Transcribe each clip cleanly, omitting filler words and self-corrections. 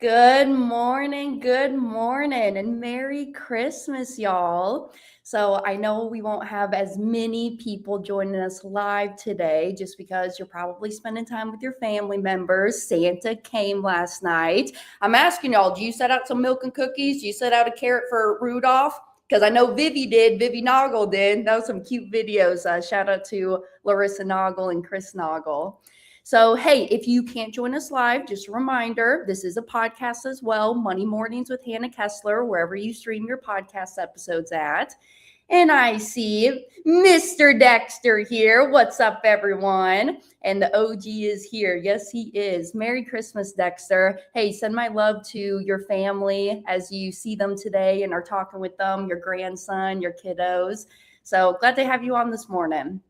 Good morning, and Merry Christmas, y'all. So, I know we won't have as many people joining us live today just because you're probably spending time with your family members. Santa came last night. I'm asking y'all, do you set out some milk and cookies? Do you set out a carrot for Rudolph? Because I know Vivi did, Vivi Noggle did. That was some cute videos. Shout out to Larissa Noggle and Chris Noggle. So, hey, if you can't join us live, just a reminder, this is a podcast as well, Money Mornings with Hannah Kesler, wherever you stream your podcast episodes at. And I see Mr. Dexter here. What's up, everyone? And the OG is here. Yes, he is. Merry Christmas, Dexter. Hey, send my love to your family as you see them today and are talking with them, your grandson, your kiddos. So glad to have you on this morning.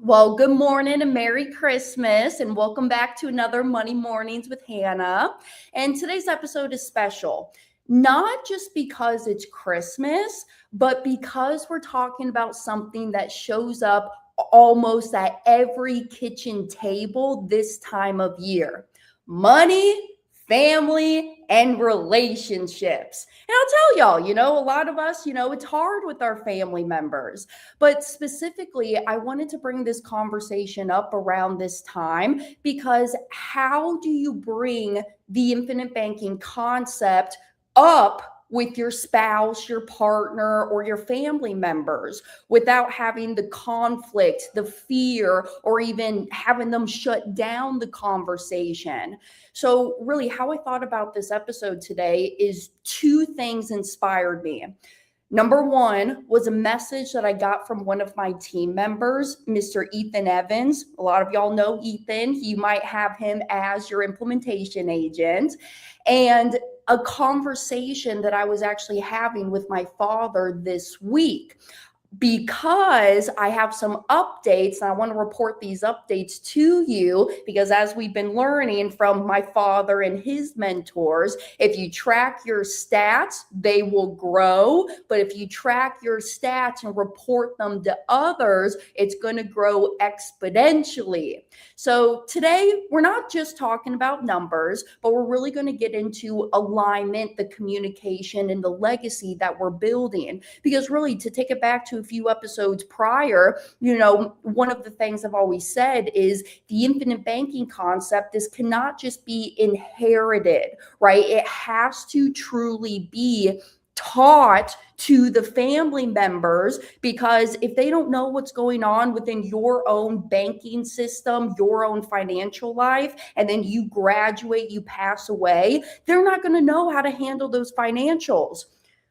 Well, good morning and Merry Christmas, and welcome back to another Money Mornings with Hannah. And today's episode is special, not just because it's Christmas, but because we're talking about something that shows up almost at every kitchen table this time of year: money, family, and relationships. And I'll tell y'all, a lot of us, it's hard with our family members. But specifically, I wanted to bring this conversation up around this time because how do you bring the infinite banking concept up with your spouse, your partner, or your family members without having the conflict, the fear, or even having them shut down the conversation? So really, how I thought about this episode today is two things inspired me. Number one was a message that I got from one of my team members, Mr. Ethan Evans. A lot of y'all know Ethan. You might have him as your implementation agent. And a conversation that I was actually having with my father this week, because I have some updates and I want to report these updates to you, because as we've been learning from my father and his mentors, if you track your stats, they will grow. But if you track your stats and report them to others, it's going to grow exponentially. So today, we're not just talking about numbers, but we're really going to get into alignment, the communication, and the legacy that we're building. Because really, to take it back to a few episodes prior, one of the things I've always said is the infinite banking concept. This cannot just be inherited, right? It has to truly be taught to the family members, because if they don't know what's going on within your own banking system, your own financial life, and then you graduate, you pass away, they're not going to know how to handle those financials.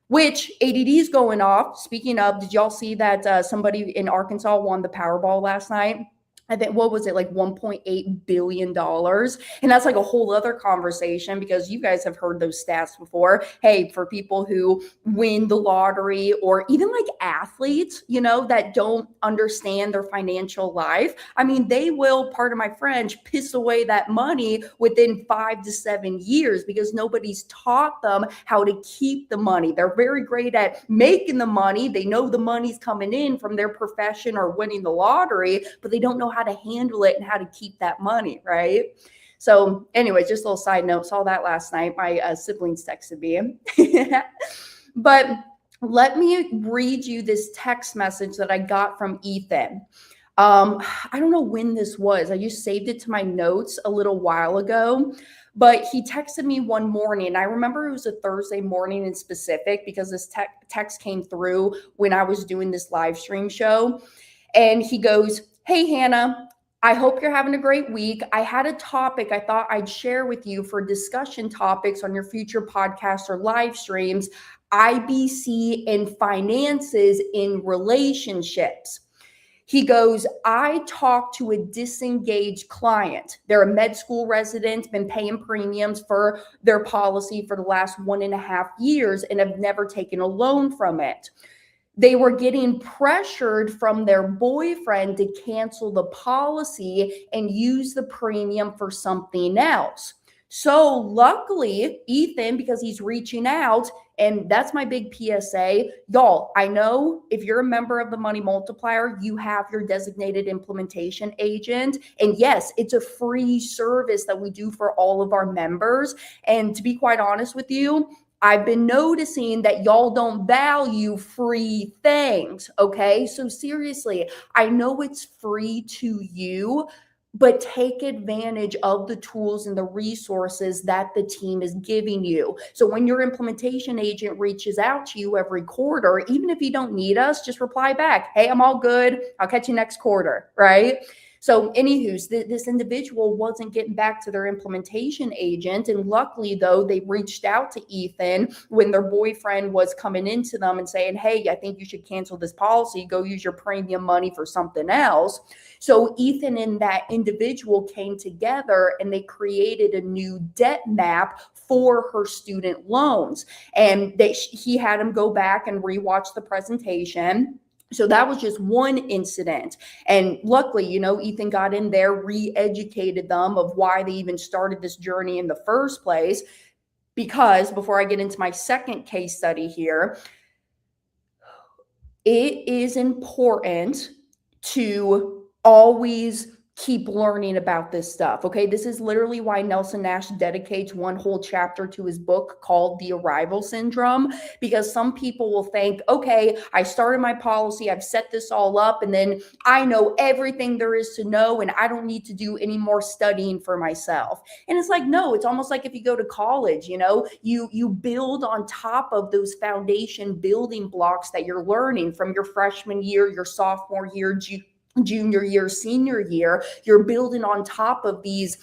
Which ADD is going off. Speaking of, did y'all see that somebody in Arkansas won the Powerball last night? I think, what was it, like $1.8 billion? And that's like a whole other conversation, because you guys have heard those stats before. Hey, for people who win the lottery, or even like athletes, that don't understand their financial life, I mean, they will, pardon my French, piss away that money within 5 to 7 years, because nobody's taught them how to keep the money. They're very great at making the money. They know the money's coming in from their profession or winning the lottery, but they don't know how to handle it and how to keep that money, right? So anyways, just a little side note, saw that last night. My siblings texted me. But let me read you this text message that I got from Ethan. I don't know when this was. I just saved it to my notes a little while ago. But he texted me one morning. I remember it was a Thursday morning in specific, because this text came through when I was doing this live stream show. And he goes, "Hey, Hannah, I hope you're having a great week. I had a topic I thought I'd share with you for discussion topics on your future podcasts or live streams: IBC and finances in relationships." He goes, "I talked to a disengaged client. They're a med school resident, been paying premiums for their policy for the last 1.5 years and have never taken a loan from it. They were getting pressured from their boyfriend to cancel the policy and use the premium for something else. So luckily, Ethan, because he's reaching out, And that's my big PSA. Y'all, I know if you're a member of the Money Multiplier, you have your designated implementation agent. And yes, it's a free service that we do for all of our members. And to be quite honest with you, I've been noticing that y'all don't value free things, okay? So seriously, I know it's free to you, but take advantage of the tools and the resources that the team is giving you. So when your implementation agent reaches out to you every quarter, even if you don't need us, just reply back, hey, I'm all good. I'll catch you next quarter, right? So anywho, this individual wasn't getting back to their implementation agent. And luckily, though, they reached out to Ethan when their boyfriend was coming into them and saying, hey, I think you should cancel this policy. Go use your premium money for something else. So Ethan and that individual came together and they created a new debt map for her student loans. And he had him go back and rewatch the presentation. So that was just one incident. And luckily, Ethan got in there, re-educated them of why they even started this journey in the first place. Because before I get into my second case study here, it is important to always keep learning about this stuff. Okay. This is literally why Nelson Nash dedicates one whole chapter to his book called The Arrival Syndrome, because some people will think, okay, I started my policy, I've set this all up, and then I know everything there is to know, and I don't need to do any more studying for myself. And it's like, no, it's almost like if you go to college, you build on top of those foundation building blocks that you're learning from your freshman year, your sophomore year, junior year, senior year. You're building on top of these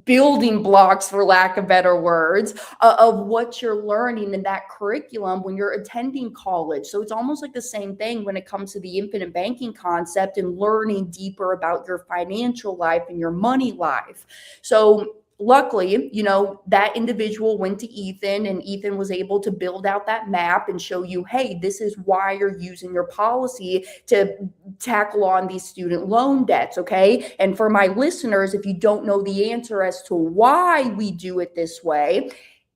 building blocks, for lack of better words, of what you're learning in that curriculum when you're attending college. So it's almost like the same thing when it comes to the infinite banking concept and learning deeper about your financial life and your money life. So luckily, that individual went to Ethan, and Ethan was able to build out that map and show you, hey, this is why you're using your policy to tackle on these student loan debts, okay? And for my listeners, if you don't know the answer as to why we do it this way,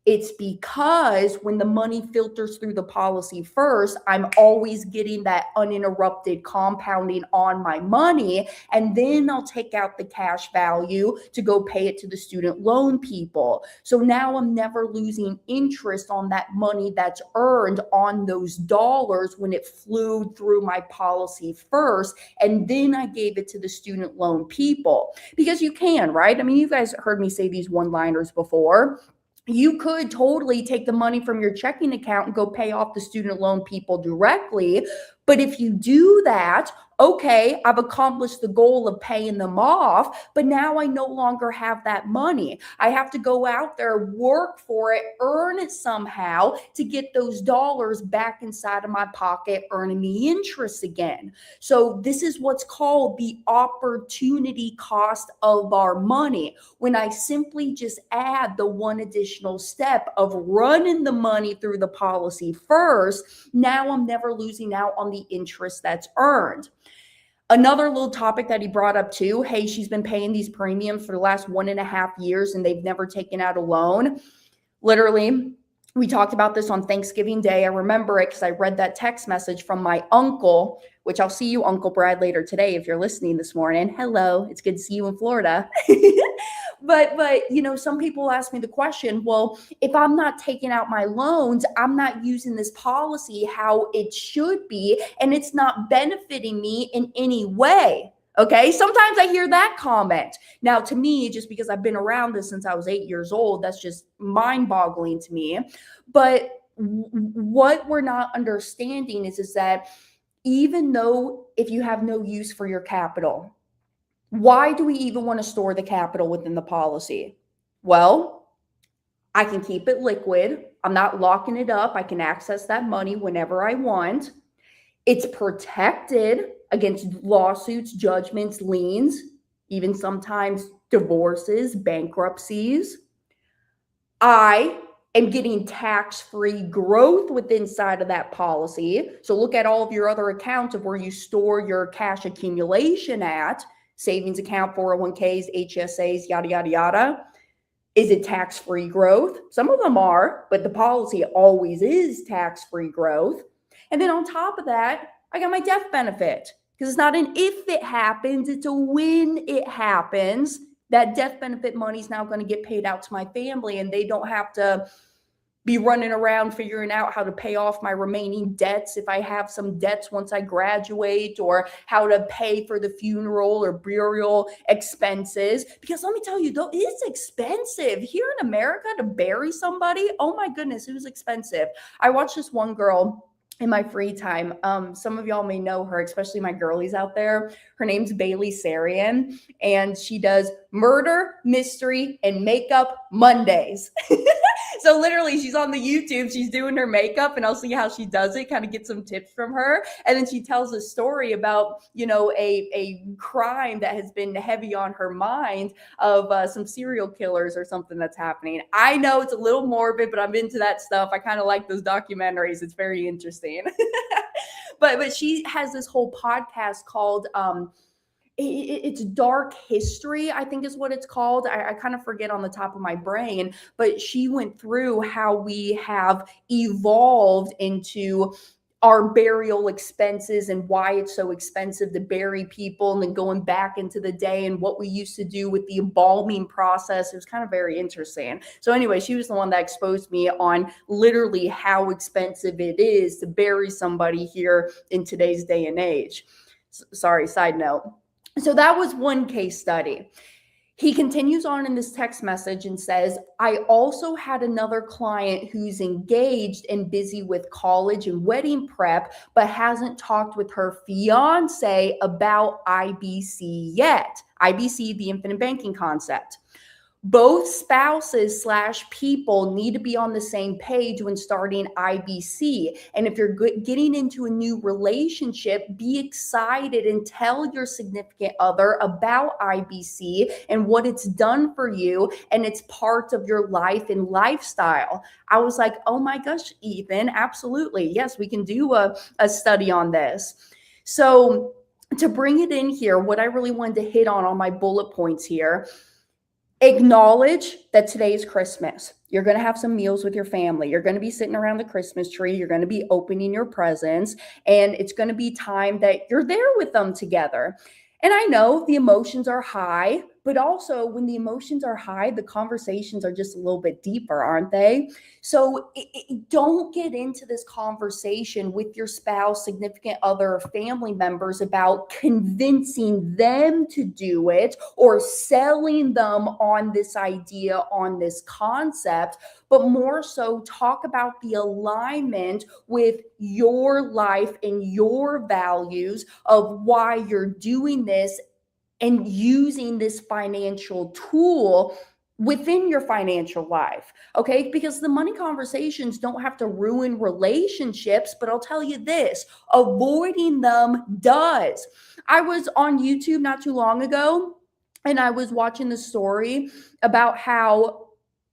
it's because when the money filters through the policy first, I'm always getting that uninterrupted compounding on my money. And then I'll take out the cash value to go pay it to the student loan people. So now I'm never losing interest on that money that's earned on those dollars when it flew through my policy first. And then I gave it to the student loan people. Because you can, right? I mean, you guys heard me say these one-liners before. You could totally take the money from your checking account and go pay off the student loan people directly. But if you do that, okay, I've accomplished the goal of paying them off, but now I no longer have that money. I have to go out there, work for it, earn it somehow to get those dollars back inside of my pocket, earning me interest again. So this is what's called the opportunity cost of our money. When I simply just add the one additional step of running the money through the policy first, now I'm never losing out on the interest that's earned. Another little topic that he brought up too, hey, she's been paying these premiums for the last 1.5 years and they've never taken out a loan. Literally, we talked about this on Thanksgiving Day. I remember it because I read that text message from my uncle, which I'll see you, Uncle Brad, later today if you're listening this morning. Hello, it's good to see you in Florida. But some people ask me the question, well, if I'm not taking out my loans, I'm not using this policy how it should be, and it's not benefiting me in any way. Okay, sometimes I hear that comment. Now, to me, just because I've been around this since I was 8 years old, that's just mind-boggling to me. But what we're not understanding is that even though if you have no use for your capital, why do we even want to store the capital within the policy? Well, I can keep it liquid. I'm not locking it up. I can access that money whenever I want. It's protected against lawsuits, judgments, liens, even sometimes divorces, bankruptcies. I am getting tax-free growth within inside of that policy. So look at all of your other accounts of where you store your cash accumulation at. Savings account, 401ks, HSAs, yada, yada, yada. Is it tax-free growth? Some of them are, but the policy always is tax-free growth. And then on top of that, I got my death benefit, because it's not an if it happens, it's a when it happens. That death benefit money is now going to get paid out to my family, and they don't have to be running around figuring out how to pay off my remaining debts if I have some debts once I graduate, or how to pay for the funeral or burial expenses. Because let me tell you, though, it's expensive here in America to bury somebody. Oh my goodness, it was expensive. I watched this one girl in my free time. Some of y'all may know her, especially my girlies out there. Her name's Bailey Sarian, and she does murder, mystery, and makeup Mondays. So literally, she's on the YouTube, she's doing her makeup, and I'll see how she does it, kind of get some tips from her. And then she tells a story about, a crime that has been heavy on her mind of some serial killers or something that's happening. I know it's a little morbid, but I'm into that stuff. I kind of like those documentaries. It's very interesting. But she has this whole podcast called it's Dark History, I think is what it's called. I kind of forget on the top of my brain, but she went through how we have evolved into our burial expenses and why it's so expensive to bury people, and then going back into the day and what we used to do with the embalming process. It was kind of very interesting. So anyway, she was the one that exposed me on literally how expensive it is to bury somebody here in today's day and age. Sorry, side note. So that was one case study. He continues on in this text message and says, I also had another client who's engaged and busy with college and wedding prep, but hasn't talked with her fiance about IBC yet. IBC, the infinite banking concept. Both spouses / people need to be on the same page when starting IBC. And if you're getting into a new relationship, be excited and tell your significant other about IBC and what it's done for you, and it's part of your life and lifestyle. I was like, oh my gosh, Ethan, absolutely. Yes, we can do a study on this. So to bring it in here, what I really wanted to hit on my bullet points here: acknowledge that today is Christmas. You're going to have some meals with your family. You're going to be sitting around the Christmas tree. You're going to be opening your presents, and it's going to be time that you're there with them together. And I know the emotions are high, but also when the emotions are high, the conversations are just a little bit deeper, aren't they? So don't get into this conversation with your spouse, significant other, or family members about convincing them to do it or selling them on this idea, on this concept, but more so talk about the alignment with your life and your values of why you're doing this and using this financial tool within your financial life, okay? Because the money conversations don't have to ruin relationships, but I'll tell you this, avoiding them does. I was on YouTube not too long ago, and I was watching the story about how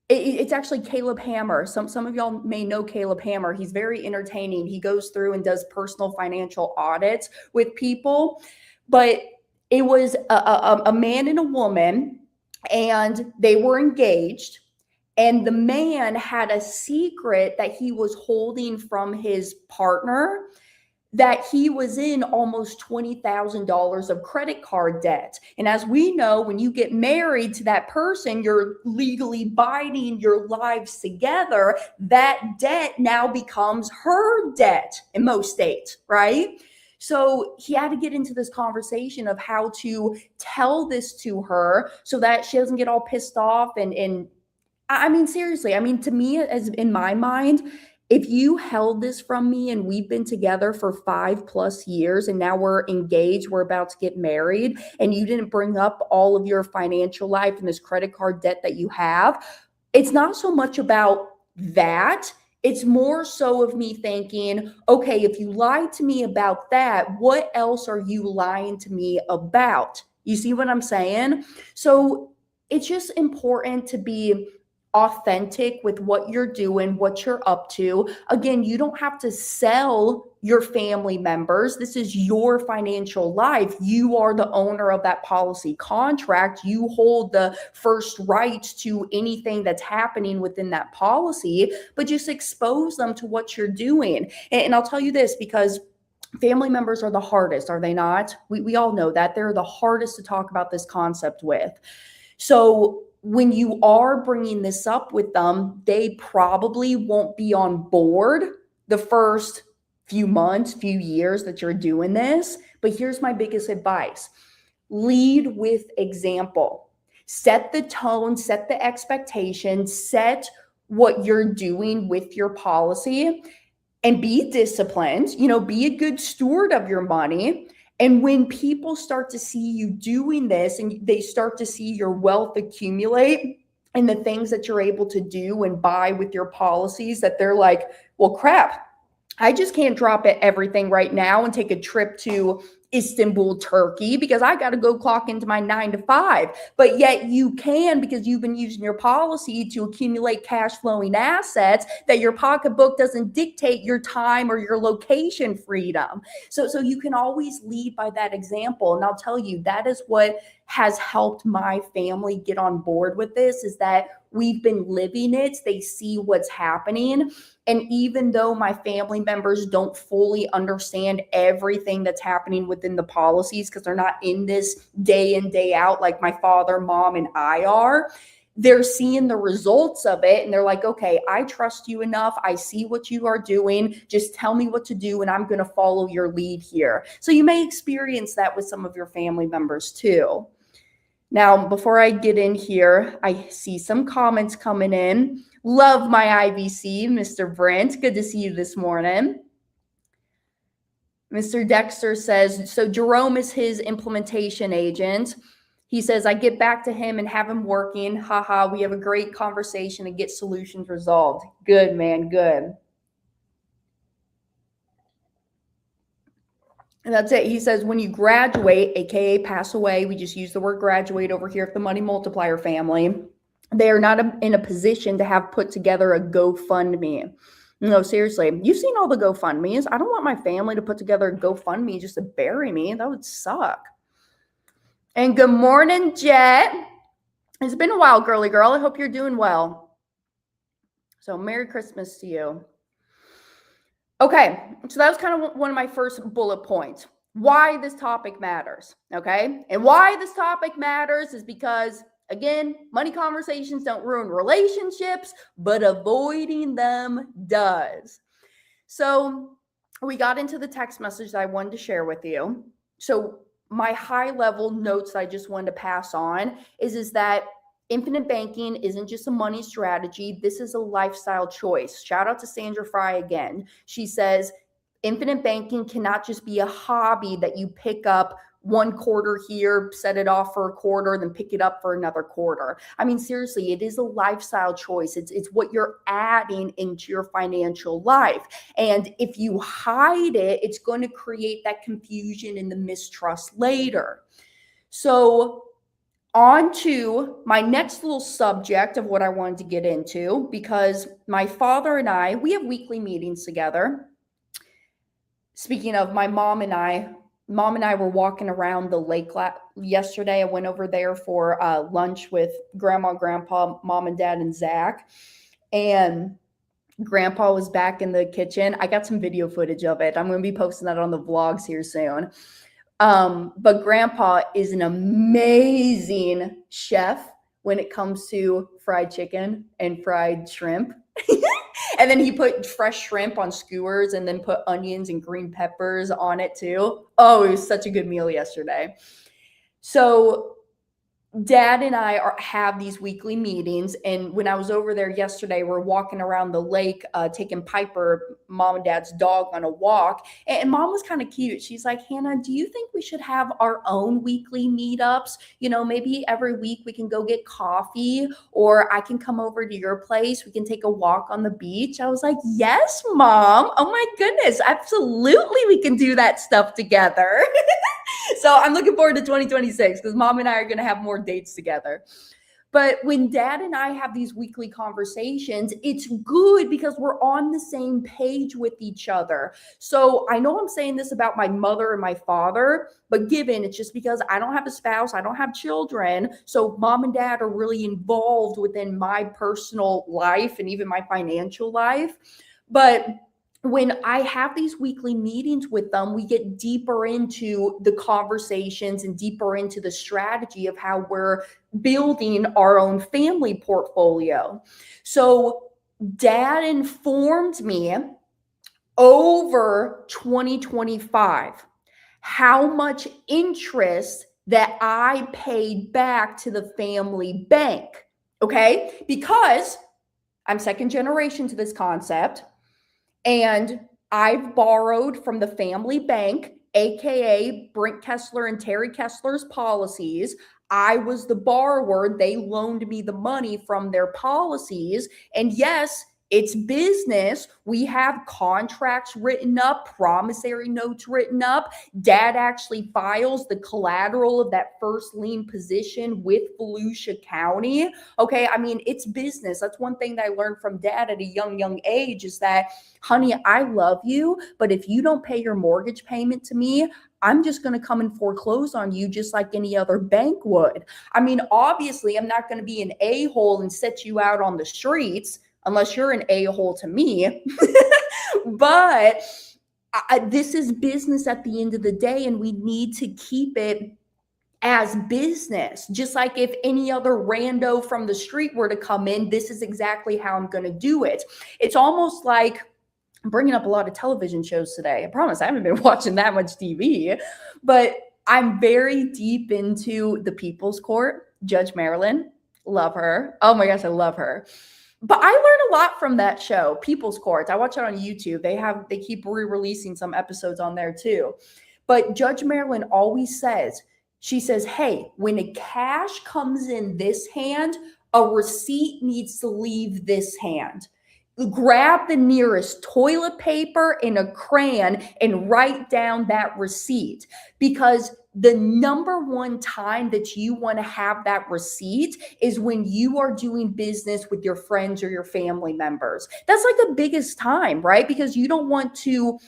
it's actually Caleb Hammer. Some of y'all may know Caleb Hammer. He's very entertaining. He goes through and does personal financial audits with people, but it was a man and a woman, and they were engaged, and the man had a secret that he was holding from his partner, that he was in almost $20,000 of credit card debt. And as we know, when you get married to that person, you're legally binding your lives together. That debt now becomes her debt in most states, right? So he had to get into this conversation of how to tell this to her so that she doesn't get all pissed off. And I mean, seriously, I mean, to me, as in my mind, if you held this from me and we've been together for 5+ years and now we're engaged, we're about to get married, and you didn't bring up all of your financial life and this credit card debt that you have, it's not so much about that. It's more so of me thinking, okay, if you lied to me about that, what else are you lying to me about? You see what I'm saying? So it's just important to be authentic with what you're doing, what you're up to. Again, you don't have to sell your family members. This is your financial life. You are the owner of that policy contract. You hold the first rights to anything that's happening within that policy, but just expose them to what you're doing. And I'll tell you this, because family members are the hardest, are they not? We all know that. They're the hardest to talk about this concept with. So when you are bringing this up with them, they probably won't be on board the first few months, few years that you're doing this. But here's my biggest advice. Lead with example. Set the tone, set the expectation, set what you're doing with your policy, and be disciplined, be a good steward of your money. And when people start to see you doing this and they start to see your wealth accumulate and the things that you're able to do and buy with your policies, that they're like, well, crap, I just can't drop everything right now and take a trip to Istanbul, Turkey, because I got to go clock into my 9 to 5. But yet you can, because you've been using your policy to accumulate cash flowing assets, that your pocketbook doesn't dictate your time or your location freedom. So you can always lead by that example. And I'll tell you, that is what has helped my family get on board with this, is that we've been living it. They see what's happening. And even though my family members don't fully understand everything that's happening within the policies, because they're not in this day in, day out like my father, mom, and I are, they're seeing the results of it. And they're like, okay, I trust you enough. I see what you are doing. Just tell me what to do, and I'm going to follow your lead here. So you may experience that with some of your family members too. Now, before I get in here, I see some comments coming in. Love my IVC, Mr. Brent. Good to see you this morning. Mr. Dexter says, so Jerome is his implementation agent. He says, I get back to him and have him working. Haha, we have a great conversation and get solutions resolved. Good, man, good. And that's it. He says, when you graduate, AKA pass away, we just use the word graduate over here at the Money Multiplier family, they are not in a position to have put together a GoFundMe. No, seriously, you've seen all the GoFundMes. I don't want my family to put together a GoFundMe just to bury me. That would suck. And good morning, Jet. It's been a while, girly girl. I hope you're doing well. So Merry Christmas to you. Okay, so that was kind of one of my first bullet points. Why this topic matters, okay? And why this topic matters is because, again, money conversations don't ruin relationships, but avoiding them does. So we got into the text message that I wanted to share with you. So my high level notes that I just wanted to pass on is that infinite banking isn't just a money strategy. This is a lifestyle choice. Shout out to Sandra Fry again. She says, infinite banking cannot just be a hobby that you pick up one quarter here, set it off for a quarter, then pick it up for another quarter. I mean, seriously, it is a lifestyle choice. It's what you're adding into your financial life. And if you hide it, it's going to create that confusion and the mistrust later. So on to my next little subject of what I wanted to get into, because my father and I, we have weekly meetings together. Speaking of my mom and I were walking around the lake yesterday. I went over there for lunch with grandma, grandpa, mom and dad, and Zach. And grandpa was back in the kitchen. I got some video footage of it. I'm going to be posting that on the vlogs here soon. But grandpa is an amazing chef when it comes to fried chicken and fried shrimp. And then he put fresh shrimp on skewers and then put onions and green peppers on it too. Oh, it was such a good meal yesterday. So Dad and I have these weekly meetings, and when I was over there yesterday, we're walking around the lake, taking Piper, mom and dad's dog, on a walk, and mom was kind of cute. She's like, Hannah, do you think we should have our own weekly meetups? You know, maybe every week we can go get coffee, or I can come over to your place. We can take a walk on the beach. I was like, yes, Mom. Oh my goodness, absolutely, we can do that stuff together. So I'm looking forward to 2026 because Mom and I are going to have more dates together. But when dad and I have these weekly conversations, it's good because we're on the same page with each other. So I know I'm saying this about my mother and my father, but given it's just because I don't have a spouse, I don't have children. So mom and dad are really involved within my personal life and even my financial life. But when I have these weekly meetings with them, we get deeper into the conversations and deeper into the strategy of how we're building our own family portfolio. So dad informed me over 2025 how much interest that I paid back to the family bank. Okay? Because I'm second generation to this concept. And I've borrowed from the family bank, AKA Brent Kesler and Terry Kessler's policies. I was the borrower. They loaned me the money from their policies. And yes, it's business. We have contracts written up, promissory notes written up. Dad actually files the collateral of that first lien position with Volusia County. Okay, I mean, it's business. That's one thing that I learned from dad at a young age is that, honey, I love you, but if you don't pay your mortgage payment to me, I'm just going to come and foreclose on you just like any other bank would. I mean, obviously, I'm not going to be an a-hole and set you out on the streets unless you're an a-hole to me. But this is business at the end of the day, and we need to keep it as business. Just like if any other rando from the street were to come in, this is exactly how I'm going to do it. It's almost like, I'm bringing up a lot of television shows today. I promise I haven't been watching that much TV, but I'm very deep into the People's Court. Judge Marilyn, love her. Oh my gosh, I love her. But I learned a lot from that show, People's Court. I watch it on YouTube. They keep re-releasing some episodes on there too. But Judge Marilyn always says, she says, hey, when a cash comes in this hand, a receipt needs to leave this hand. Grab the nearest toilet paper and a crayon and write down that receipt, because the number one time that you want to have that receipt is when you are doing business with your friends or your family members. That's like the biggest time, right? Because you don't want to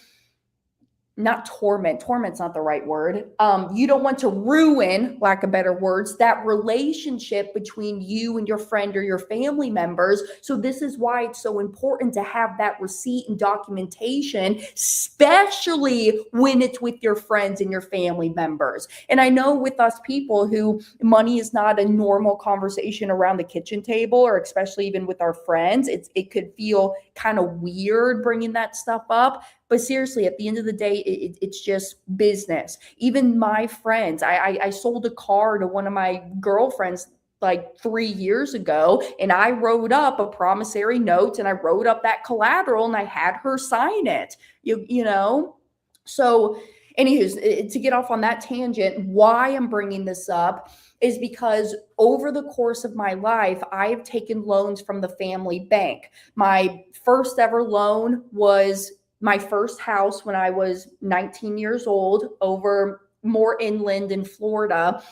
not torment's not the right word. You don't want to ruin, lack of better words, that relationship between you and your friend or your family members. So this is why it's so important to have that receipt and documentation, especially when it's with your friends and your family members. And I know with us people who money is not a normal conversation around the kitchen table, or especially even with our friends, it could feel kind of weird bringing that stuff up. But seriously, at the end of the day, it's just business. Even my friends, I sold a car to one of my girlfriends like 3 years ago, and I wrote up a promissory note and I wrote up that collateral and I had her sign it. You know? So anywho's, to get off on that tangent, why I'm bringing this up is because over the course of my life, I have taken loans from the family bank. My first ever loan was my first house when I was 19 years old, over more inland in Florida,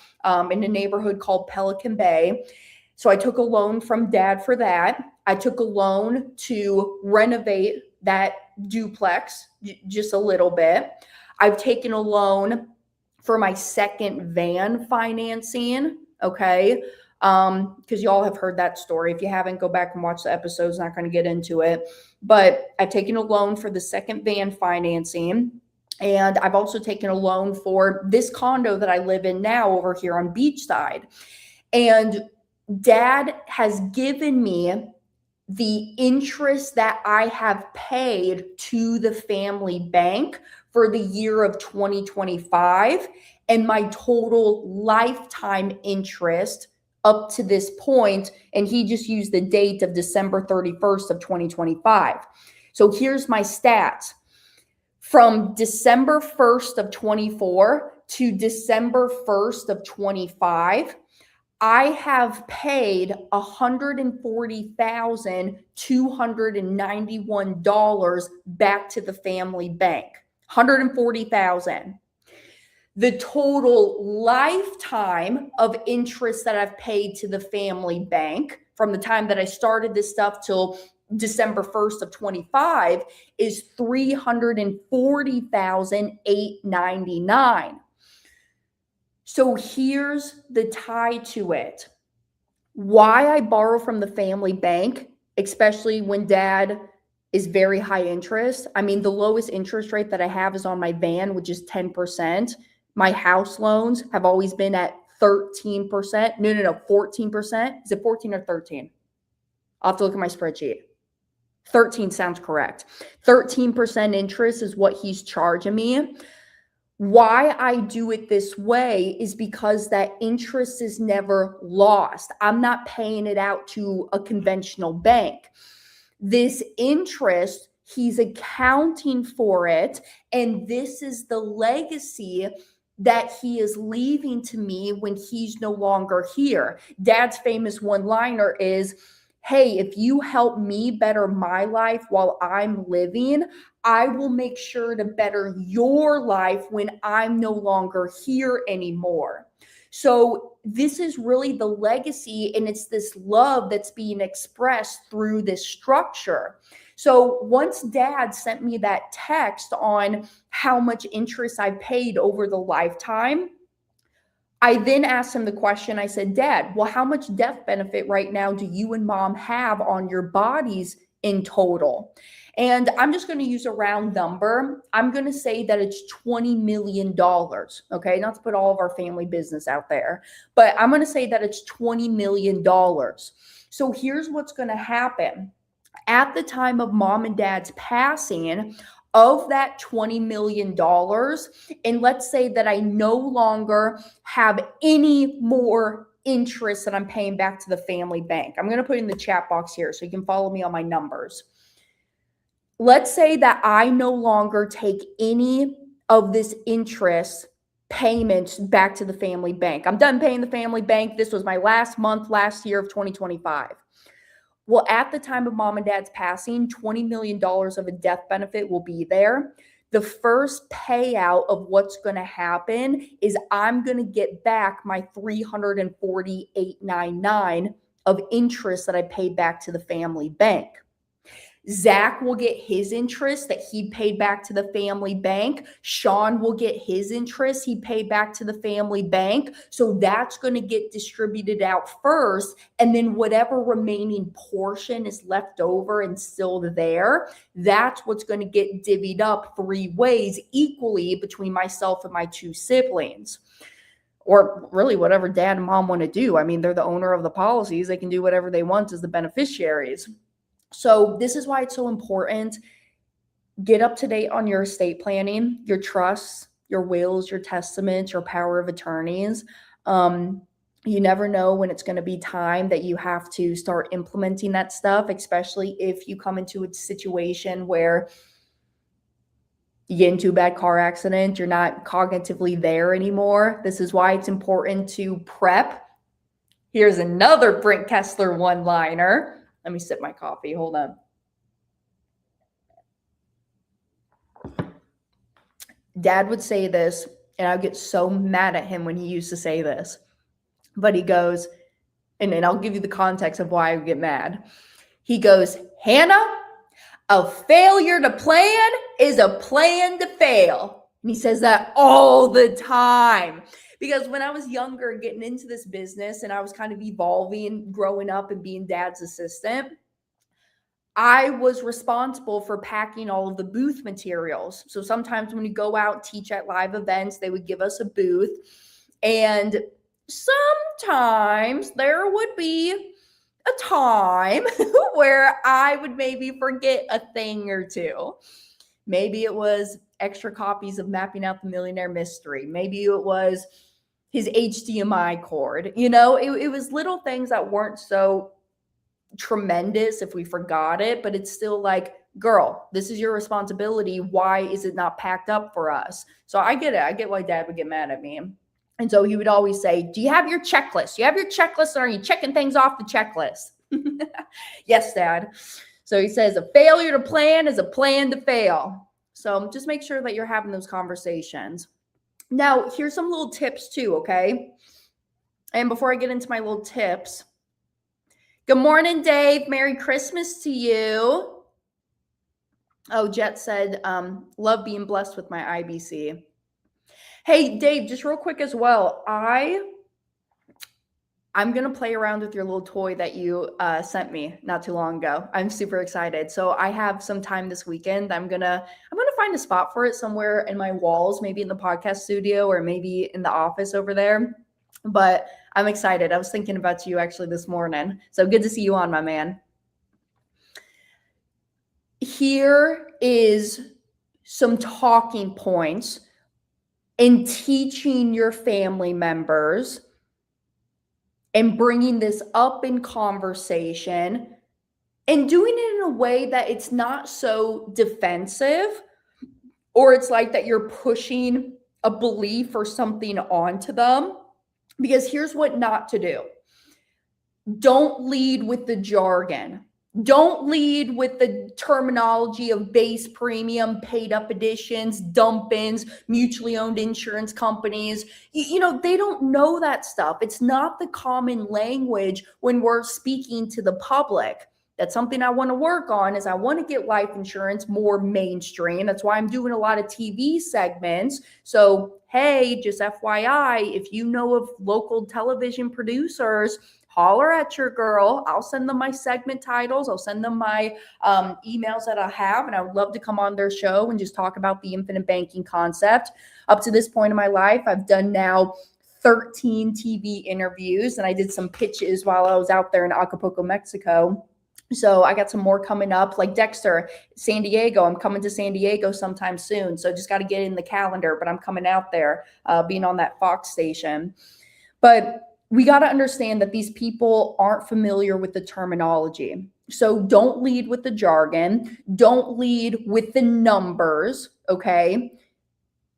in a neighborhood called Pelican Bay. So I took a loan from dad for that. I took a loan to renovate that duplex just a little bit. I've taken a loan for my second van financing. Okay. Because y'all have heard that story. If you haven't, go back and watch the episodes. Not going to get into it. But I've taken a loan for the second van financing. And I've also taken a loan for this condo that I live in now over here on Beachside. And dad has given me the interest that I have paid to the family bank for the year of 2025 and my total lifetime interest up to this point. And he just used the date of December 31st of 2025. So here's my stats. From December 1st of 24 to December 1st of 25, I have paid $140,291 back to the family bank. $140,000. the total lifetime of interest that I've paid to the family bank from the time that I started this stuff till December 1st of 25 is $340,899. So here's the tie to it. Why I borrow from the family bank, especially when dad is very high interest. I mean, the lowest interest rate that I have is on my van, which is 10%. My house loans have always been at 13%. No, 14%. Is it 14 or 13? I'll have to look at my spreadsheet. 13 sounds correct. 13% interest is what he's charging me. Why I do it this way is because that interest is never lost. I'm not paying it out to a conventional bank. This interest, he's accounting for it, and this is the legacy that he is leaving to me when he's no longer here. Dad's famous one-liner is, hey, if you help me better my life while I'm living, I will make sure to better your life when I'm no longer here anymore. So this is really the legacy, and it's this love that's being expressed through this structure. So once dad sent me that text on how much interest I paid over the lifetime, I then asked him the question. I said, Dad, well, how much death benefit right now do you and mom have on your bodies in total? And I'm just going to use a round number. I'm going to say that it's $20 million. Okay. Not to put all of our family business out there, but I'm going to say that it's $20 million. So here's what's going to happen. At the time of mom and dad's passing, of that $20 million, and let's say that I no longer have any more interest that I'm paying back to the family bank. I'm going to put it in the chat box here so you can follow me on my numbers. Let's say that I no longer take any of this interest payments back to the family bank. I'm done paying the family bank. This was my last month, last year of 2025. Well, at the time of mom and dad's passing, $20 million of a death benefit will be there. The first payout of what's going to happen is I'm going to get back my $348.99 of interest that I paid back to the family bank. Zach will get his interest that he paid back to the family bank. Sean will get his interest he paid back to the family bank. So that's going to get distributed out first. And then whatever remaining portion is left over and still there, that's what's going to get divvied up 3 ways equally between myself and my 2 siblings. Or really whatever dad and mom want to do. I mean, they're the owner of the policies. They can do whatever they want as the beneficiaries. So this is why it's so important. Get up to date on your estate planning, your trusts, your wills, your testaments, your power of attorneys. You never know when it's going to be time that you have to start implementing that stuff, especially if you come into a situation where you get into a bad car accident, you're not cognitively there anymore. This is why it's important to prep. Here's another Brent Kesler one-liner. Let me sip my coffee. Hold on. Dad would say this, and I would get so mad at him when he used to say this. But he goes, and I'll give you the context of why I would get mad. He goes, Hannah, a failure to plan is a plan to fail. And he says that all the time. Because when I was younger, getting into this business and I was kind of evolving, growing up and being dad's assistant, I was responsible for packing all of the booth materials. So sometimes when we go out, teach at live events, they would give us a booth. And sometimes there would be a time where I would maybe forget a thing or two. Maybe it was extra copies of Mapping Out the Millionaire Mystery. Maybe it was his HDMI cord. You know, it was little things that weren't so tremendous if we forgot it, but it's still like, girl, this is your responsibility. Why is it not packed up for us? So I get it. I get why dad would get mad at me. And so he would always say, do you have your checklist? Do you have your checklist, or are you checking things off the checklist? Yes, dad. So he says a failure to plan is a plan to fail. So just make sure that you're having those conversations. Now, here's some little tips too, okay? And before I get into my little tips, good morning, Dave. Merry Christmas to you. Oh, Jet said, love being blessed with my IBC. Hey, Dave, just real quick as well. I'm going to play around with your little toy that you sent me not too long ago. I'm super excited. So I have some time this weekend. I'm going to find a spot for it somewhere in my walls, maybe in the podcast studio or maybe in the office over there. But I'm excited. I was thinking about you actually this morning. So good to see you on, my man. Here is some talking points in teaching your family members and bringing this up in conversation and doing it in a way that it's not so defensive or it's like that you're pushing a belief or something onto them. Because here's what not to do. Don't lead with the jargon. Don't lead with the terminology of base premium, paid up additions, dump-ins, mutually owned insurance companies. You know, they don't know that stuff. It's not the common language when we're speaking to the public. That's something I want to work on is I want to get life insurance more mainstream. That's why I'm doing a lot of TV segments. So, hey, just FYI, if you know of local television producers, holler at your girl. I'll send them my segment titles. I'll send them my emails that I have, and I would love to come on their show and just talk about the infinite banking concept. Up to this point in my life, I've done now 13 TV interviews, and I did some pitches while I was out there in Acapulco, Mexico. So I got some more coming up, like Dexter, San Diego. I'm coming to San Diego sometime soon. So just got to get in the calendar, but I'm coming out there, being on that Fox station. But we got to understand that these people aren't familiar with the terminology. So don't lead with the jargon. Don't lead with the numbers, okay?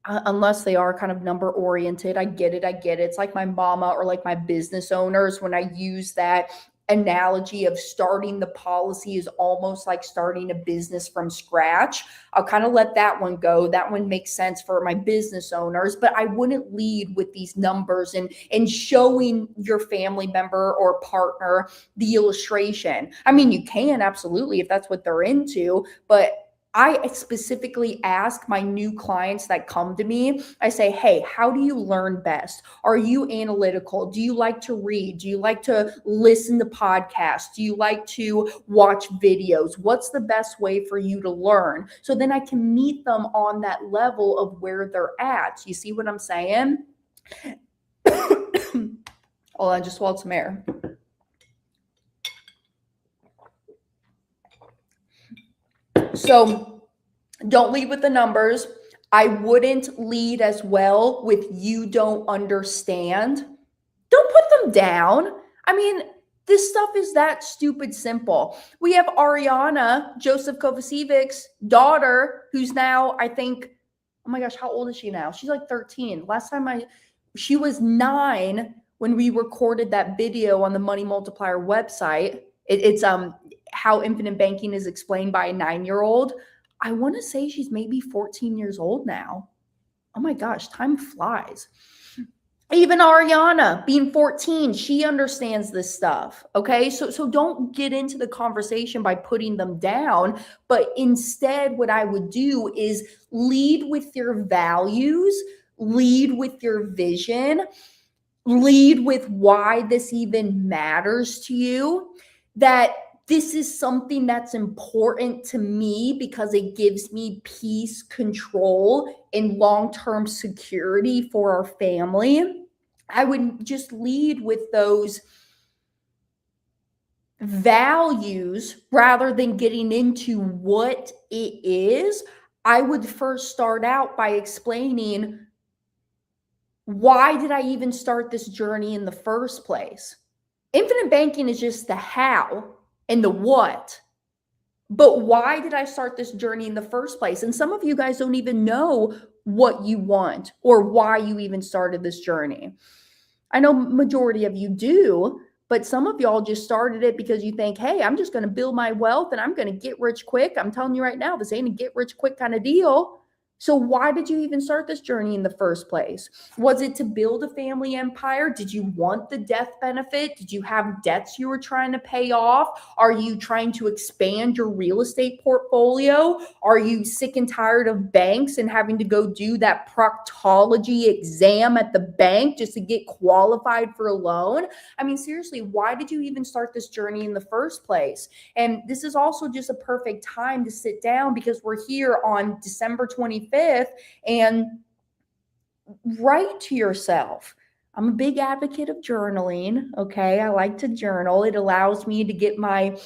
Unless they are kind of number oriented. I get it. It's like my mama or like my business owners when I use that analogy of starting the policy is almost like starting a business from scratch. I'll kind of let that one go. That one makes sense for my business owners, but I wouldn't lead with these numbers and showing your family member or partner the illustration. I mean, you can absolutely if that's what they're into, but I specifically ask my new clients that come to me, I say, hey, how do you learn best? Are you analytical? Do you like to read? Do you like to listen to podcasts? Do you like to watch videos? What's the best way for you to learn? So then I can meet them on that level of where they're at. You see what I'm saying? Hold on, I just swallowed some air. So don't lead with the numbers. I wouldn't lead as well with you don't understand. Don't put them down. I mean, this stuff is that stupid simple. We have Ariana, Joseph Kovacevic's daughter, who's now, I think, oh my gosh, how old is she now? She's like 13. Last time she was 9 when we recorded that video on the Money Multiplier website. It's how infinite banking is explained by a 9-year-old. I want to say she's maybe 14 years old now. Oh my gosh, time flies. Even Ariana being 14, she understands this stuff. Okay. So don't get into the conversation by putting them down, but instead what I would do is lead with your values, lead with your vision, lead with why this even matters to you, that this is something that's important to me because it gives me peace, control, and long-term security for our family. I would just lead with those values rather than getting into what it is. I would first start out by explaining, why did I even start this journey in the first place? Infinite banking is just the how and the what. But why did I start this journey in the first place? And some of you guys don't even know what you want or why you even started this journey. I know majority of you do, but some of y'all just started it because you think, hey, I'm just going to build my wealth and I'm going to get rich quick. I'm telling you right now, this ain't a get rich quick kind of deal. So why did you even start this journey in the first place? Was it to build a family empire? Did you want the death benefit? Did you have debts you were trying to pay off? Are you trying to expand your real estate portfolio? Are you sick and tired of banks and having to go do that proctology exam at the bank just to get qualified for a loan? I mean, seriously, why did you even start this journey in the first place? And this is also just a perfect time to sit down because we're here on December 25th and write to yourself. I'm a big advocate of journaling. Okay. I like to journal. It allows me to get my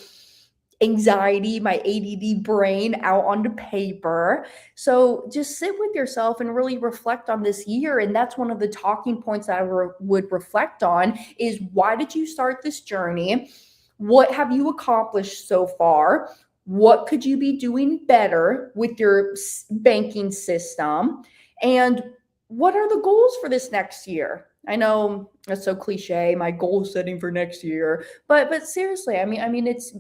anxiety, my ADD brain out onto paper. So just sit with yourself and really reflect on this year. And that's one of the talking points that I would reflect on is why did you start this journey? What have you accomplished so far? What could you be doing better with your banking system? And what are the goals for this next year? I know it's so cliche, my goal setting for next year, but seriously, I mean, it's,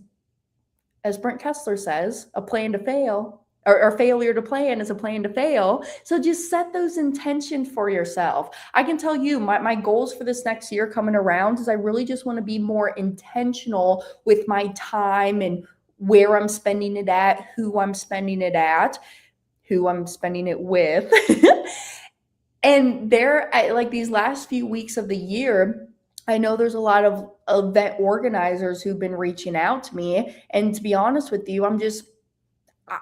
as Brent Kesler says, a plan to fail or failure to plan is a plan to fail. So just set those intentions for yourself. I can tell you my goals for this next year coming around is I really just want to be more intentional with my time and where I'm spending it at, who I'm spending it at, who I'm spending it with. And like these last few weeks of the year, I know there's a lot of event organizers who've been reaching out to me. And to be honest with you,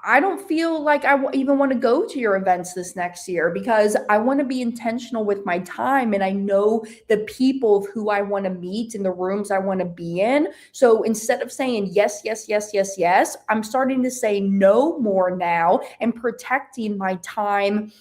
I don't feel like I even want to go to your events this next year because I want to be intentional with my time and I know the people of who I want to meet and the rooms I want to be in. So instead of saying yes, yes, yes, yes, yes, I'm starting to say no more now and protecting my time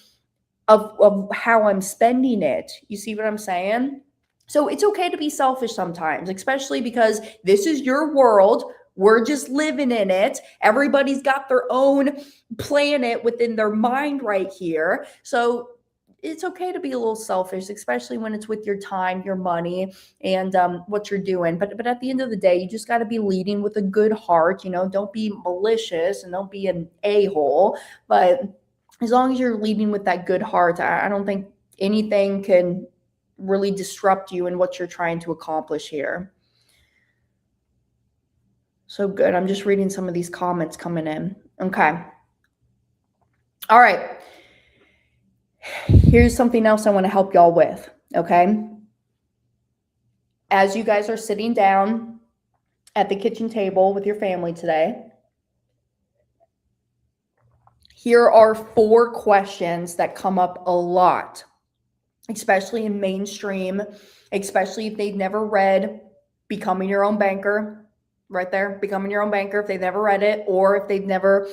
of how I'm spending it. You see what I'm saying? So it's okay to be selfish sometimes, especially because this is your world. We're just living in it. Everybody's got their own planet within their mind right here. So it's okay to be a little selfish, especially when it's with your time, your money, and what you're doing. But at the end of the day, you just got to be leading with a good heart. You know, don't be malicious and don't be an a-hole. But as long as you're leading with that good heart, I don't think anything can really disrupt you in what you're trying to accomplish here. So good. I'm just reading some of these comments coming in. Okay. All right. Here's something else I want to help y'all with. Okay. As you guys are sitting down at the kitchen table with your family today, here are 4 questions that come up a lot, especially in mainstream, especially if they've never read Becoming Your Own Banker. Right there, Becoming Your Own Banker, if they've never read it, or if they've never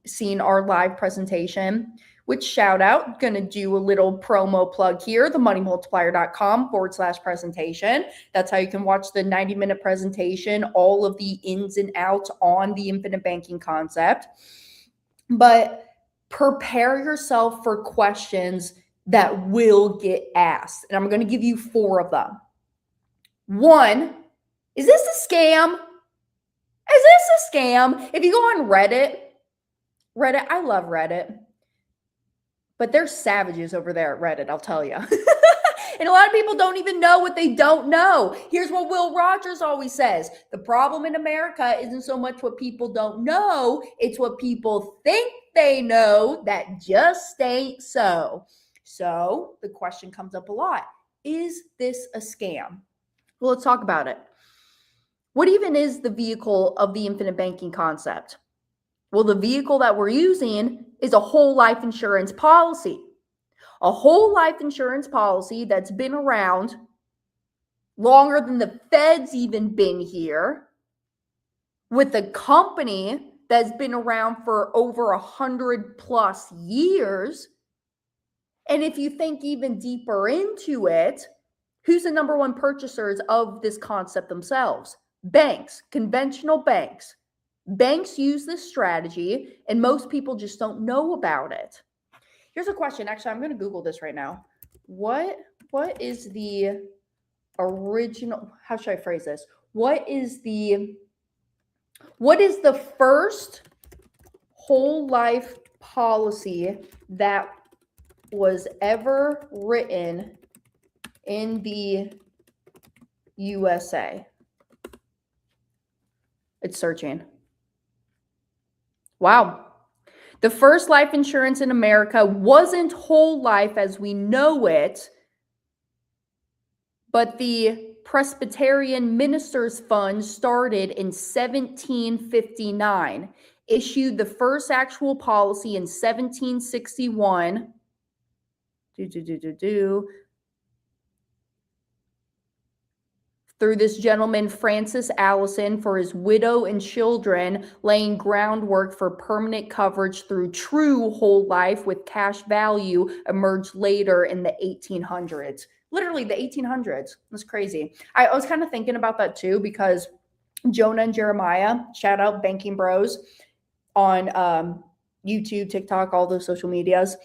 seen our live presentation, which shout out, going to do a little promo plug here, themoneymultiplier.com/presentation. That's how you can watch the 90-minute presentation, all of the ins and outs on the infinite banking concept. But prepare yourself for questions that will get asked. And I'm going to give you 4 of them. 1, is this a scam? Is this a scam? If you go on Reddit, I love Reddit, but there's savages over there at Reddit, I'll tell you. And a lot of people don't even know what they don't know. Here's what Will Rogers always says. The problem in America isn't so much what people don't know, it's what people think they know that just ain't so. So the question comes up a lot. Is this a scam? Well, let's talk about it. What even is the vehicle of the infinite banking concept? Well, the vehicle that we're using is a whole life insurance policy. A whole life insurance policy that's been around longer than the Fed's even been here, with a company that's been around for over 100+ years. And if you think even deeper into it, who's the number one purchasers of this concept themselves? Banks, conventional banks. Banks use this strategy, and most people just don't know about it. Here's a question. Actually, I'm going to Google this right now. What is the original, how should I phrase this? What is the first whole life policy that was ever written in the USA? It's searching. Wow. The first life insurance in America wasn't whole life as we know it, but the Presbyterian Ministers Fund started in 1759, issued the first actual policy in 1761. Through this gentleman, Francis Allison, for his widow and children, laying groundwork for permanent coverage through true whole life with cash value emerged later in the 1800s. Literally the 1800s. That's crazy. I was kind of thinking about that too, because Jonah and Jeremiah, shout out Banking Bros on YouTube, TikTok, all those social medias.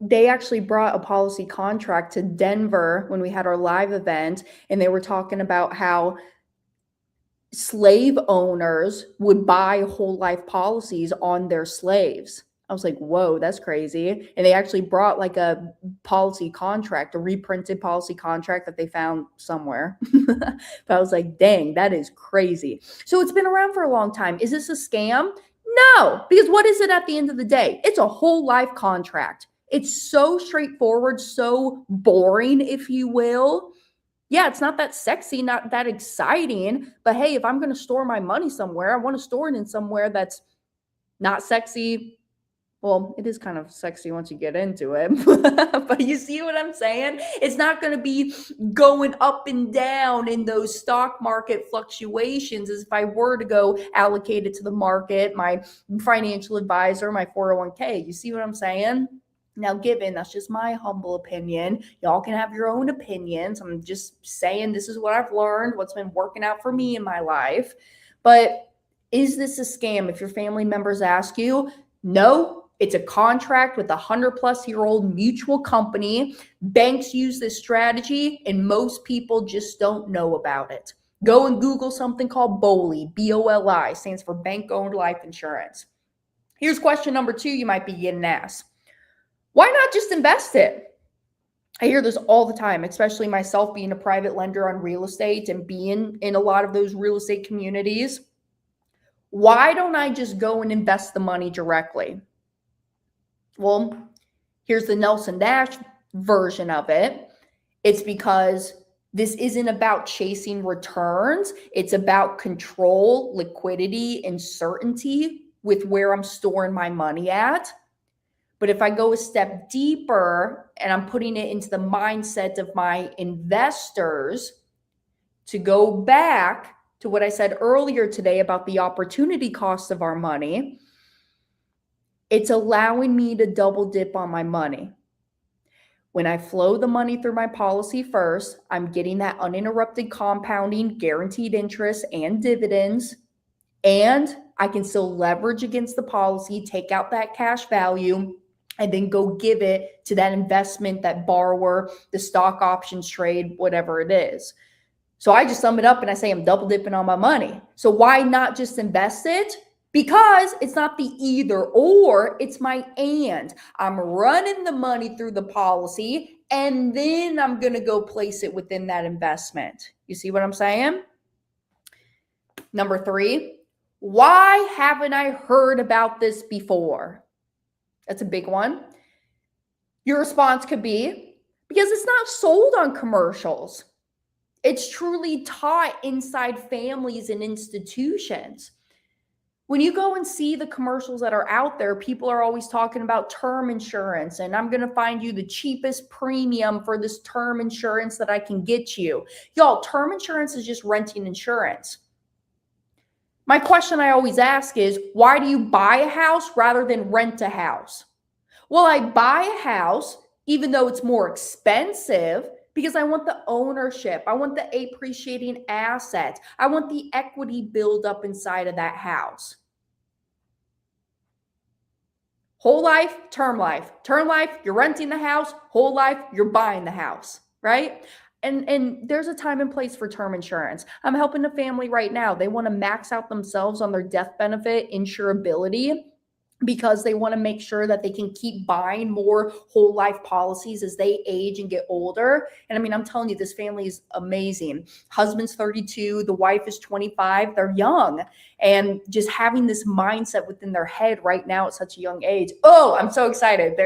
They actually brought a policy contract to Denver when we had our live event, and they were talking about how slave owners would buy whole life policies on their slaves. I was like, whoa, that's crazy. And they actually brought like a policy contract, a reprinted policy contract that they found somewhere. But I was like, dang, that is crazy. So it's been around for a long time. Is this a scam? No, because what is it at the end of the day? It's a whole life contract. It's so straightforward, so boring, if you will. Yeah, it's not that sexy, not that exciting. But hey, if I'm going to store my money somewhere, I want to store it in somewhere that's not sexy. Well, it is kind of sexy once you get into it. But you see what I'm saying? It's not going to be going up and down in those stock market fluctuations as if I were to go allocate it to the market, my financial advisor, my 401k. You see what I'm saying? Now, given that's just my humble opinion, y'all can have your own opinions. I'm just saying this is what I've learned, what's been working out for me in my life. But is this a scam? If your family members ask you, no, it's a contract with a 100-plus-year-old mutual company. Banks use this strategy, and most people just don't know about it. Go and Google something called BOLI, B-O-L-I, stands for Bank-Owned Life Insurance. Here's question number 2 you might be getting asked. Why not just invest it? I hear this all the time, especially myself being a private lender on real estate and being in a lot of those real estate communities. Why don't I just go and invest the money directly? Well, here's the Nelson Nash version of it. It's because this isn't about chasing returns. It's about control, liquidity, and certainty with where I'm storing my money at. But if I go a step deeper and I'm putting it into the mindset of my investors, to go back to what I said earlier today about the opportunity cost of our money, it's allowing me to double dip on my money. When I flow the money through my policy first, I'm getting that uninterrupted compounding, guaranteed interest and dividends, and I can still leverage against the policy, take out that cash value, and then go give it to that investment, that borrower, the stock options trade, whatever it is. So I just sum it up and I say I'm double dipping on my money. So why not just invest it? Because it's not the either or, it's my and. I'm running the money through the policy and then I'm going to go place it within that investment. You see what I'm saying? Number 3, why haven't I heard about this before? That's a big one. Your response could be, because it's not sold on commercials. It's truly taught inside families and institutions. When you go and see the commercials that are out there, people are always talking about term insurance, and I'm going to find you the cheapest premium for this term insurance that I can get you. Y'all, term insurance is just renting insurance. My question I always ask is, why do you buy a house rather than rent a house? Well, I buy a house, even though it's more expensive, because I want the ownership. I want the appreciating assets. I want the equity build up inside of that house. Whole life, term life. Term life, you're renting the house. Whole life, you're buying the house, right? And there's a time and place for term insurance. I'm helping a family right now. They want to max out themselves on their death benefit insurability. because they want to make sure that they can keep buying more whole life policies as they age and get older. And I mean, I'm telling you, this family is amazing. Husband's 32, the wife is 25, they're young. And just having this mindset within their head right now at such a young age. Oh, I'm so excited.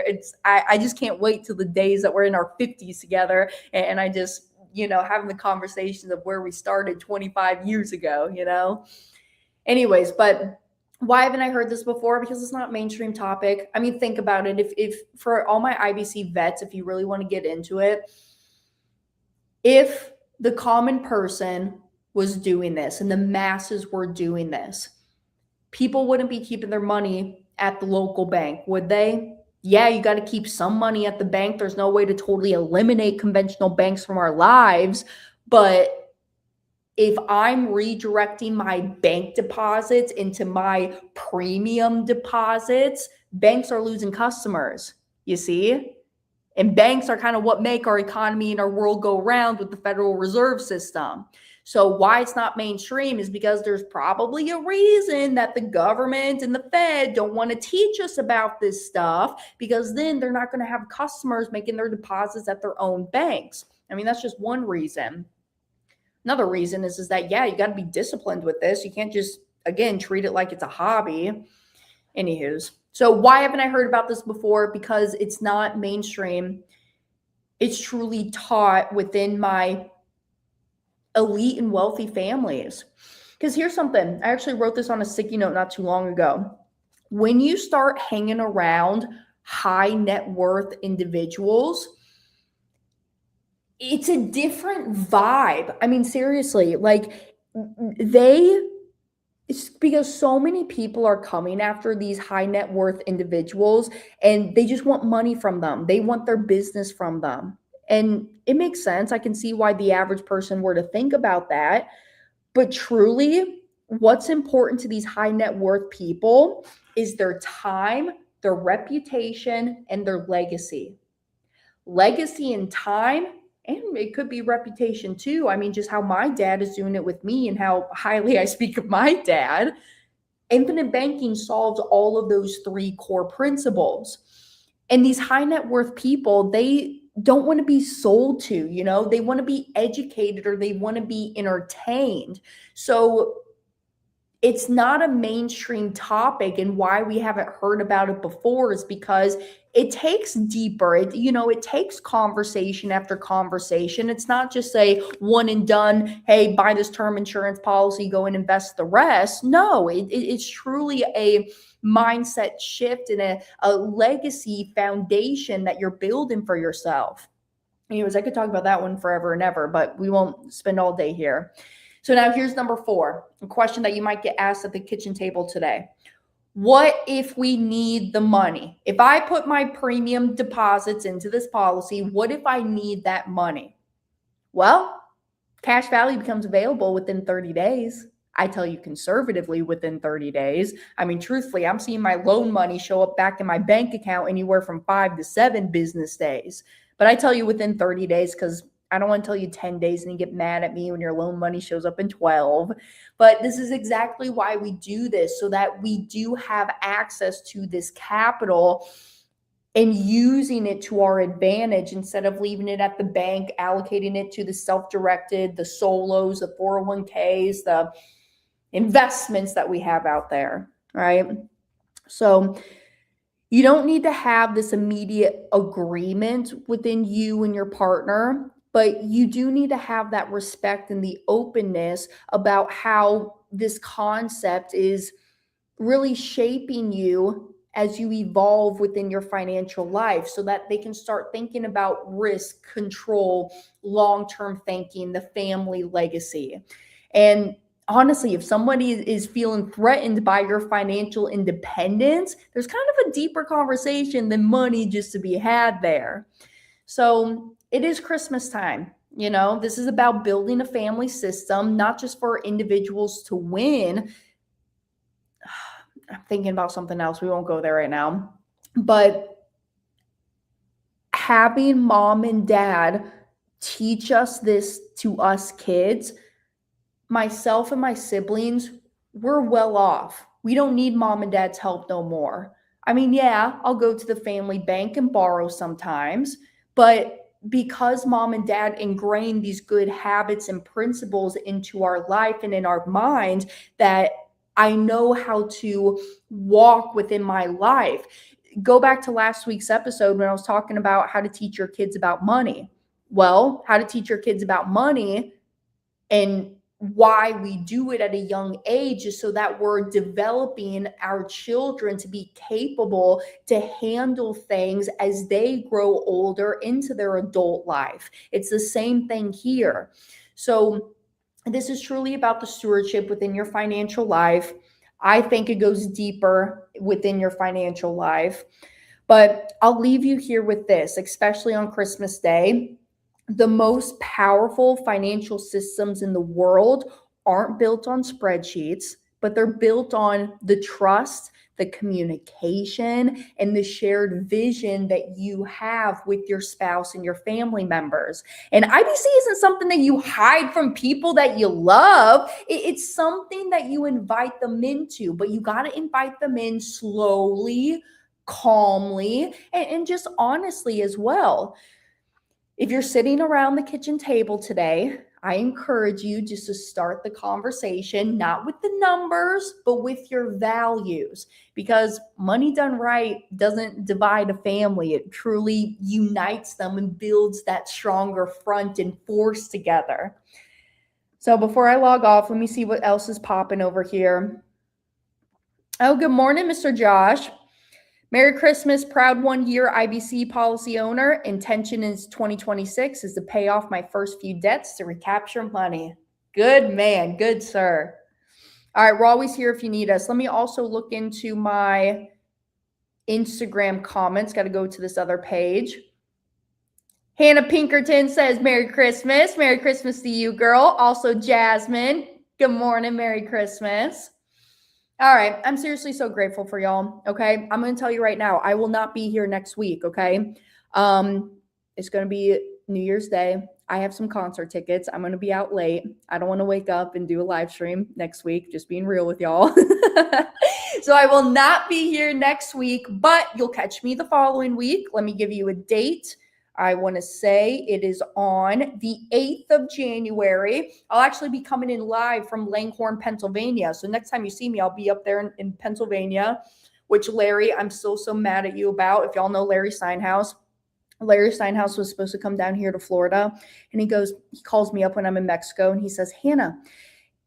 I just can't wait till the days that we're in our 50s together. And I just, having the conversations of where we started 25 years ago. Anyways, but why haven't I heard this before? Because it's not a mainstream topic. I mean, think about it. If for all my IBC vets, if you really want to get into it, if the common person was doing this and the masses were doing this, people wouldn't be keeping their money at the local bank, would they? Yeah, you got to keep some money at the bank. There's no way to totally eliminate conventional banks from our lives, but if I'm redirecting my bank deposits into my premium deposits, banks are losing customers, you see? And banks are kind of what make our economy and our world go around with the Federal Reserve System. So why it's not mainstream is because there's probably a reason that the government and the Fed don't want to teach us about this stuff, because then they're not going to have customers making their deposits at their own banks. I mean, that's just one reason. Another reason is that, yeah, you got to be disciplined with this. You can't just, again, treat it like it's a hobby. Anywho's. So why haven't I heard about this before? Because it's not mainstream. It's truly taught within my elite and wealthy families. Because here's something. I actually wrote this on a sticky note not too long ago. When you start hanging around high net worth individuals, it's a different vibe. I mean, seriously, like it's because so many people are coming after these high net worth individuals and they just want money from them. They want their business from them. And it makes sense. I can see why the average person were to think about that. But truly, what's important to these high net worth people is their time, their reputation, and their legacy. Legacy and time, and it could be reputation too. I mean, just how my dad is doing it with me and how highly I speak of my dad. Infinite banking solves all of those three core principles. And these high net worth people, they don't want to be sold to, they want to be educated or they want to be entertained. So it's not a mainstream topic, and why we haven't heard about it before is because it takes deeper. It takes conversation after conversation. It's not just a one and done, hey, buy this term insurance policy, go and invest the rest. No, it's truly a mindset shift and a legacy foundation that you're building for yourself. Anyways, I could talk about that one forever and ever, but we won't spend all day here. So now here's number 4, a question that you might get asked at the kitchen table today. What if we need the money? If I put my premium deposits into this policy, what if I need that money? Well, cash value becomes available within 30 days. I tell you conservatively within 30 days. I mean, truthfully, I'm seeing my loan money show up back in my bank account anywhere from 5 to 7 business days. But I tell you within 30 days because I don't want to tell you 10 days and you get mad at me when your loan money shows up in 12. But this is exactly why we do this, so that we do have access to this capital and using it to our advantage instead of leaving it at the bank, allocating it to the self-directed, the solos, the 401ks, the investments that we have out there, right? So you don't need to have this immediate agreement within you and your partner, but you do need to have that respect and the openness about how this concept is really shaping you as you evolve within your financial life, so that they can start thinking about risk, control, long-term thinking, the family legacy. And honestly, if somebody is feeling threatened by your financial independence, there's kind of a deeper conversation than money just to be had there. So it is Christmas time. This is about building a family system, not just for individuals to win. I'm thinking about something else. We won't go there right now. But having mom and dad teach us this to us kids, myself and my siblings, we're well off. We don't need mom and dad's help no more. I mean, yeah, I'll go to the family bank and borrow sometimes, but because mom and dad ingrained these good habits and principles into our life and in our mind, that I know how to walk within my life. Go back to last week's episode when I was talking about how to teach your kids about money. Well, how to teach your kids about money and why we do it at a young age is so that we're developing our children to be capable to handle things as they grow older into their adult life. It's the same thing here. So this is truly about the stewardship within your financial life. I think it goes deeper within your financial life. But I'll leave you here with this, especially on Christmas Day. The most powerful financial systems in the world aren't built on spreadsheets, but they're built on the trust, the communication, and the shared vision that you have with your spouse and your family members. And IBC isn't something that you hide from people that you love. It's something that you invite them into, but you got to invite them in slowly, calmly, and just honestly as well. If you're sitting around the kitchen table today, I encourage you just to start the conversation, not with the numbers, but with your values, because money done right doesn't divide a family. It truly unites them and builds that stronger front and force together. So before I log off, let me see what else is popping over here. Oh, good morning, Mr. Josh. Merry Christmas, proud 1-year IBC policy owner. Intention is 2026 is to pay off my first few debts to recapture money. Good man, good sir. All right, we're always here if you need us. Let me also look into my Instagram comments. Got to go to this other page. Hannah Pinkerton says, Merry Christmas. Merry Christmas to you, girl. Also, Jasmine. Good morning, Merry Christmas. All right. I'm seriously so grateful for y'all. Okay. I'm going to tell you right now, I will not be here next week. Okay. It's going to be New Year's Day. I have some concert tickets. I'm going to be out late. I don't want to wake up and do a live stream next week. Just being real with y'all. So I will not be here next week, but you'll catch me the following week. Let me give you a date. I want to say it is on the 8th of January. I'll actually be coming in live from Langhorne, Pennsylvania. So next time you see me, I'll be up there in Pennsylvania, which Larry, I'm so mad at you about. If y'all know Larry Steinhaus. Larry Steinhaus was supposed to come down here to Florida. And he calls me up when I'm in Mexico. And he says, Hannah,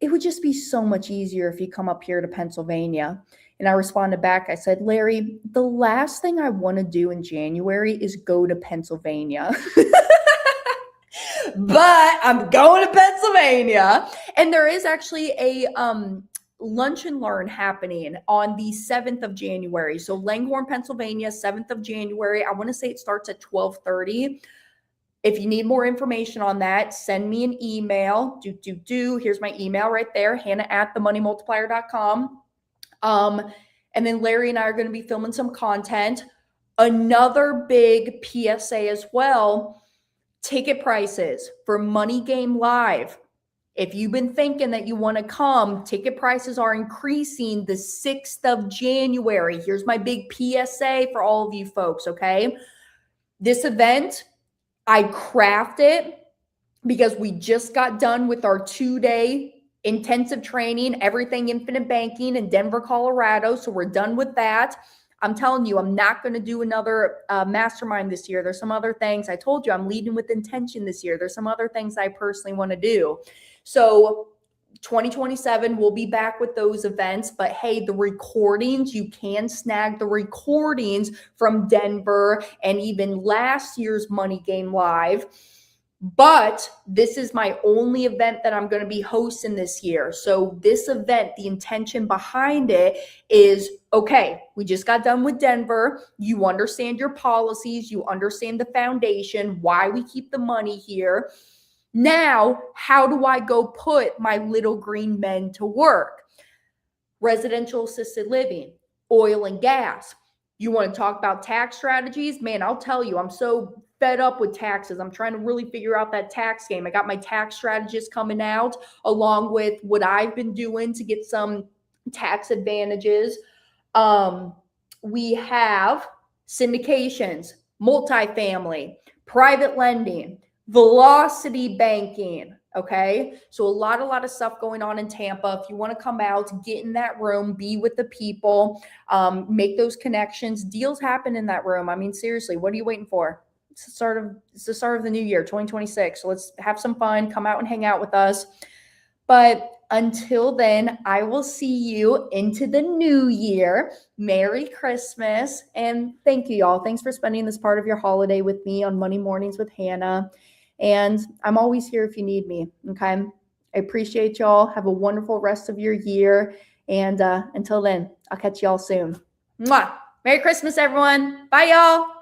it would just be so much easier if you come up here to Pennsylvania. And I responded back. I said, Larry, the last thing I want to do in January is go to Pennsylvania. But I'm going to Pennsylvania. And there is actually a lunch and learn happening on the 7th of January. So Langhorne, Pennsylvania, 7th of January. I want to say it starts at 12:30. If you need more information on that, send me an email. Here's my email right there, hannah@themoneymultiplier.com. And then Larry and I are going to be filming some content. Another big PSA as well, ticket prices for Money Game Live. If you've been thinking that you want to come, ticket prices are increasing the 6th of January. Here's my big PSA for all of you folks, okay? This event, I craft it because we just got done with our 2-day intensive training, everything infinite banking in Denver, Colorado. So we're done with that. I'm telling you, I'm not going to do another mastermind this year. There's some other things. I told you I'm leading with intention this year. There's some other things I personally want to do. So 2027, we'll be back with those events. But hey, the recordings, you can snag the recordings from Denver and even last year's Money Game Live. But this is my only event that I'm going to be hosting this year. So this event, the intention behind it is, okay, we just got done with Denver. You understand your policies. You understand the foundation, why we keep the money here. Now, how do I go put my little green men to work? Residential assisted living, oil and gas. You want to talk about tax strategies? Man, I'll tell you, I'm so fed up with taxes. I'm trying to really figure out that tax game. I got my tax strategist coming out along with what I've been doing to get some tax advantages. We have syndications, multifamily, private lending, velocity banking. Okay. So a lot of stuff going on in Tampa. If you want to come out, get in that room, be with the people, make those connections. Deals happen in that room. I mean, seriously, what are you waiting for? It's the start of the new year, 2026. So let's have some fun. Come out and hang out with us. But until then, I will see you into the new year. Merry Christmas. And thank you, y'all. Thanks for spending this part of your holiday with me on Monday Mornings with Hannah. And I'm always here if you need me. Okay. I appreciate y'all. Have a wonderful rest of your year. And until then, I'll catch y'all soon. Mwah. Merry Christmas, everyone. Bye, y'all.